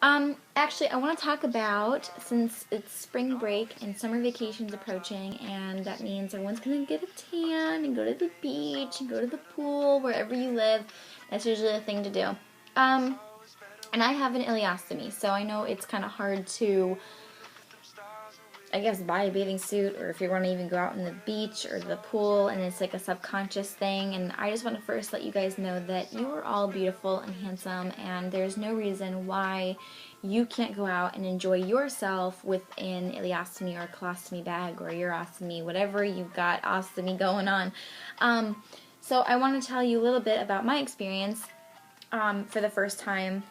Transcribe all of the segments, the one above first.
Actually, I want to talk about, since it's spring break and summer vacation's approaching, and that means everyone's going to get a tan and go to the beach and go to the pool, wherever you live. That's usually a thing to do. And I have an ileostomy, so I know it's kind of hard to, I guess, buy a bathing suit, or if you want to even go out in the beach or the pool, and it's like a subconscious thing. And I just want to first let you guys know that you are all beautiful and handsome, and there's no reason why you can't go out and enjoy yourself with an ileostomy or a colostomy bag or urostomy, whatever you've got ostomy going on. So I want to tell you a little bit about my experience. For the first time,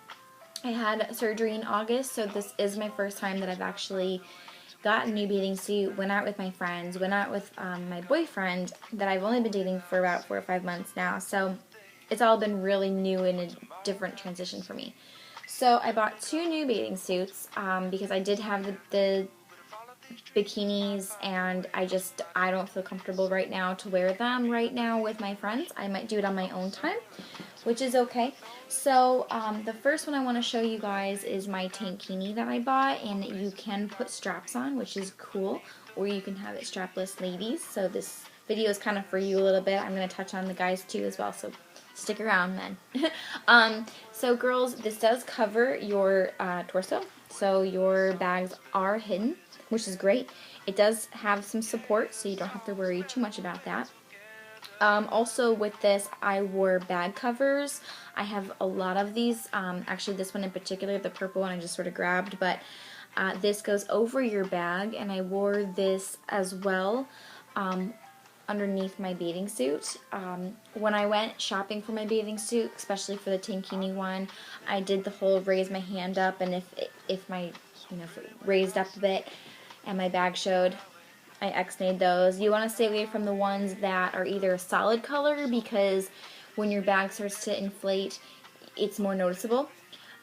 I had surgery in August, so this is my first time that I've actually got a new bathing suit, went out with my friends, went out with my boyfriend that I've only been dating for about 4 or 5 months now. So it's all been really new and a different transition for me. So I bought 2 new bathing suits because I did have the bikinis, and I don't feel comfortable right now to wear them right now with my friends. I might do it on my own time, which is okay. So the first one I want to show you guys is my tankini that I bought, and you can put straps on, which is cool, or you can have it strapless, ladies. So this video is kind of for you a little bit. I'm going to touch on the guys too as well, so stick around then. So girls, this does cover your torso, so your bags are hidden, which is great. It does have some support, so you don't have to worry too much about that. Also with this, I wore bag covers. I have a lot of these. Actually, this one in particular, the purple one, I just sort of grabbed, but this goes over your bag, and I wore this as well underneath my bathing suit. When I went shopping for my bathing suit, especially for the tankini one, I did the whole raise my hand up, and if it raised up a bit and my bag showed, I X-nayed those. You want to stay away from the ones that are either a solid color, because when your bag starts to inflate, it's more noticeable.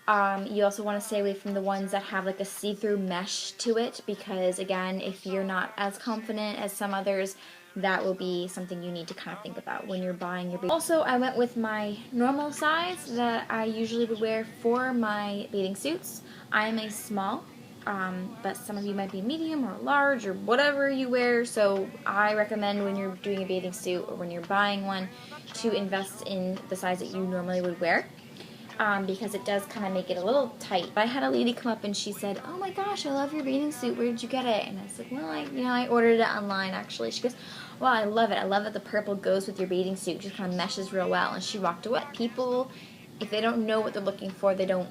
You also want to stay away from the ones that have like a see-through mesh to it, because again, if you're not as confident as some others, that will be something you need to kind of think about when you're buying your bathing. Also, I went with my normal size that I usually would wear for my bathing suits. I am a small, but some of you might be medium or large or whatever you wear, so I recommend when you're doing a bathing suit or when you're buying one to invest in the size that you normally would wear. Because it does kind of make it a little tight. But I had a lady come up and she said, "Oh my gosh, I love your bathing suit. Where did you get it?" And I said, "Well, I ordered it online actually." She goes, "Well, I love it. I love that the purple goes with your bathing suit. It just kind of meshes real well." And she walked away. People, if they don't know what they're looking for, they don't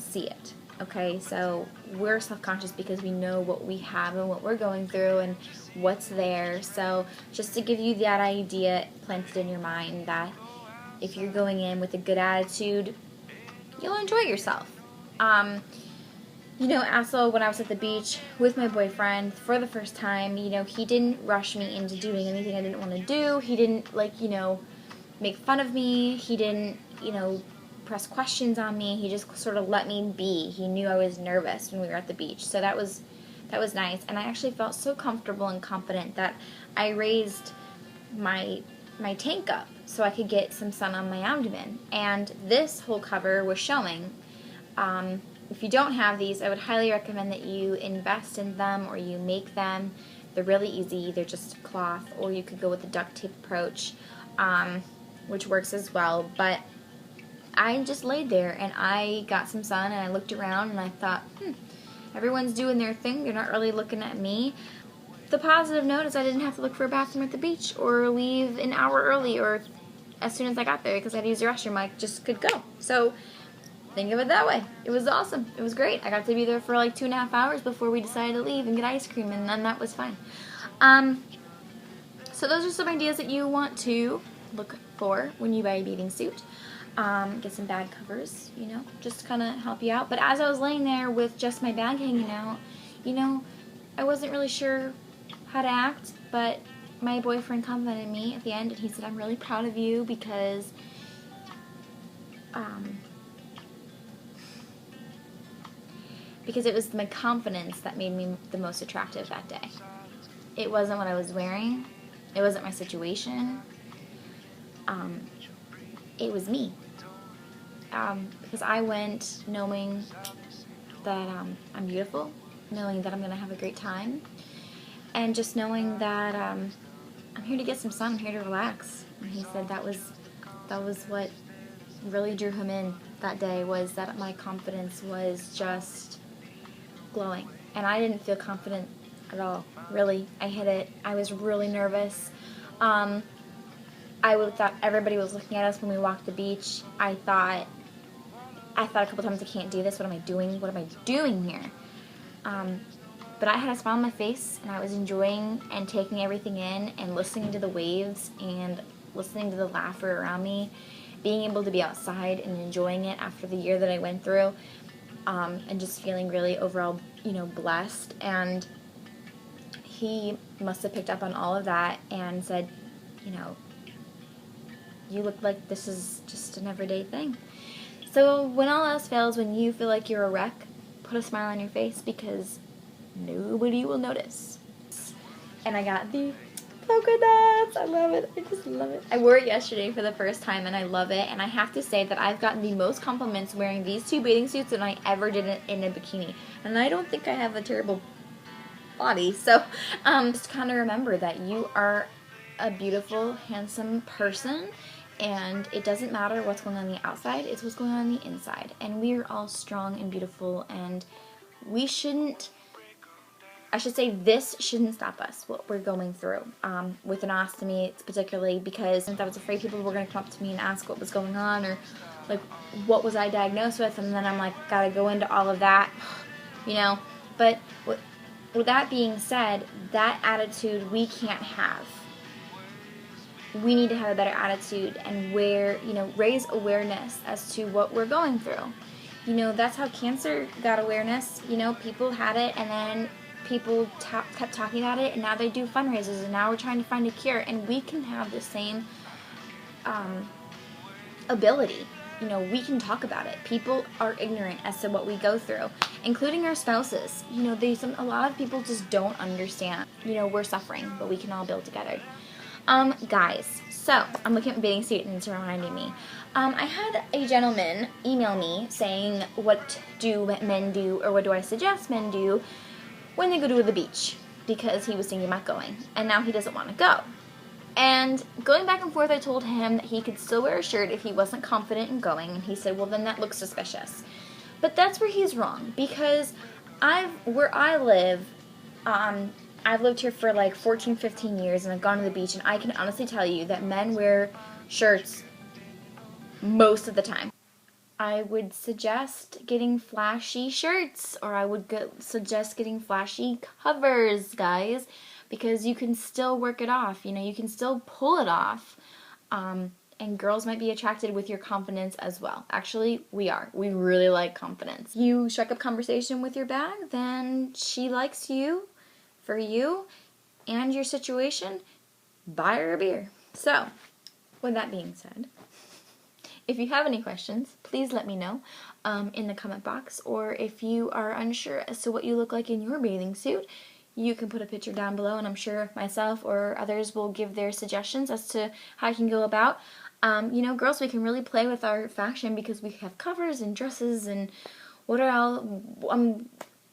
see it. Okay, so we're self-conscious because we know what we have and what we're going through and what's there. So just to give you that idea planted in your mind that if you're going in with a good attitude, you'll enjoy yourself. Also when I was at the beach with my boyfriend for the first time, he didn't rush me into doing anything I didn't want to do. He didn't, make fun of me. He didn't, press questions on me. He just sort of let me be. He knew I was nervous when we were at the beach. So that was nice. And I actually felt so comfortable and confident that I raised my tank up so I could get some sun on my abdomen. And this whole cover was showing. If you don't have these, I would highly recommend that you invest in them or you make them. They're really easy. They're just cloth, or you could go with the duct tape approach, which works as well. But I just laid there and I got some sun and I looked around and I thought, everyone's doing their thing. They're not really looking at me. The positive note is I didn't have to look for a bathroom at the beach or leave an hour early or as soon as I got there because I had to use the restroom. I just could go. So think of it that way. It was awesome. It was great. I got to be there for like 2.5 hours before we decided to leave and get ice cream, and then that was fine. So those are some ideas that you want to look for when you buy a bathing suit. Get some bag covers, just to kind of help you out. But as I was laying there with just my bag hanging out, I wasn't really sure how to act, but my boyfriend complimented me at the end, and he said, "I'm really proud of you because it was my confidence that made me the most attractive that day. It wasn't what I was wearing. It wasn't my situation. It was me. Because I went knowing that I'm beautiful, knowing that I'm going to have a great time, and just knowing that I'm here to get some sun, I'm here to relax. And he said that was what really drew him in that day, was that my confidence was just glowing. And I didn't feel confident at all, really. I hit it. I was really nervous. I thought everybody was looking at us when we walked the beach. I thought a couple times, I can't do this. What am I doing? What am I doing here? But I had a smile on my face, and I was enjoying and taking everything in and listening to the waves and listening to the laughter around me, being able to be outside and enjoying it after the year that I went through, and just feeling really overall, blessed. And he must have picked up on all of that and said, you look like this is just an everyday thing. So when all else fails, when you feel like you're a wreck, put a smile on your face, because nobody will notice. And I got the polka dots. I love it. I just love it. I wore it yesterday for the first time, and I love it. And I have to say that I've gotten the most compliments wearing these two bathing suits than I ever did in a bikini. And I don't think I have a terrible body. So just kind of remember that you are a beautiful, handsome person. And it doesn't matter what's going on the outside, it's what's going on the inside. And we are all strong and beautiful, and we shouldn't, I should say this shouldn't stop us, what we're going through. With an ostomy, it's particularly because I was afraid people were going to come up to me and ask what was going on, or like, what was I diagnosed with, and then I'm like, gotta go into all of that, But with that being said, that attitude we can't have. We need to have a better attitude and raise awareness as to what we're going through. That's how cancer got awareness. People had it, and then people kept talking about it, and now they do fundraisers, and now we're trying to find a cure, and we can have the same ability. We can talk about it. People are ignorant as to what we go through, including our spouses. A lot of people just don't understand. We're suffering, but we can all build together. Guys, so I'm looking at my bathing suit, and it's reminding me. I had a gentleman email me saying, what do men do, or what do I suggest men do when they go to the beach? Because he was thinking about going, and now he doesn't want to go. And going back and forth, I told him that he could still wear a shirt if he wasn't confident in going, and he said, well, then that looks suspicious. But that's where he's wrong, because where I live, I've lived here for like 14, 15 years, and I've gone to the beach, and I can honestly tell you that men wear shirts most of the time. I would suggest getting flashy shirts, or I would suggest getting flashy covers, guys, because you can still work it off. You can still pull it off, and girls might be attracted with your confidence as well. Actually, we are. We really like confidence. You strike up conversation with your bag, then she likes you. For you and your situation, buy her a beer. So, with that being said, if you have any questions, please let me know in the comment box, or if you are unsure as to what you look like in your bathing suit, you can put a picture down below, and I'm sure myself or others will give their suggestions as to how you can go about. Girls, we can really play with our fashion because we have covers and dresses and what are all,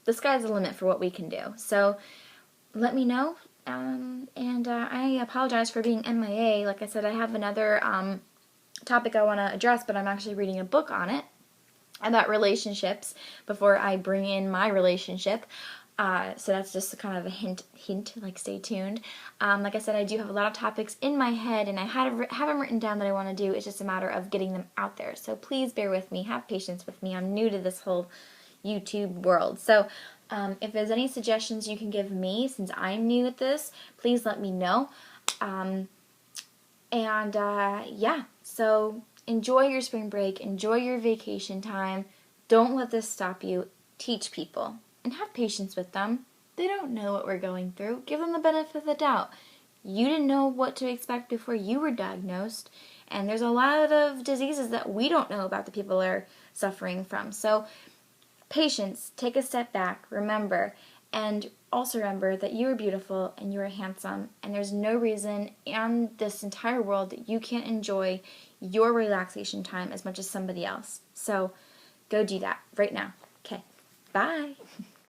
the sky's the limit for what we can do. So, let me know, and I apologize for being MIA. Like I said, I have another topic I want to address, but I'm actually reading a book on it about relationships before I bring in my relationship. So that's just kind of a hint, like stay tuned. Like I said, I do have a lot of topics in my head, and I have them written down that I want to do. It's just a matter of getting them out there. So please bear with me, have patience with me. I'm new to this whole YouTube world. So if there's any suggestions you can give me, since I'm new at this, please let me know. Yeah, so enjoy your spring break, enjoy your vacation time. Don't let this stop you. Teach people and have patience with them. They don't know what we're going through. Give them the benefit of the doubt. You didn't know what to expect before you were diagnosed, and there's a lot of diseases that we don't know about that people are suffering from. So patience, take a step back, remember, and also remember that you are beautiful and you are handsome, and there's no reason in this entire world that you can't enjoy your relaxation time as much as somebody else. So go do that right now. Okay. Bye.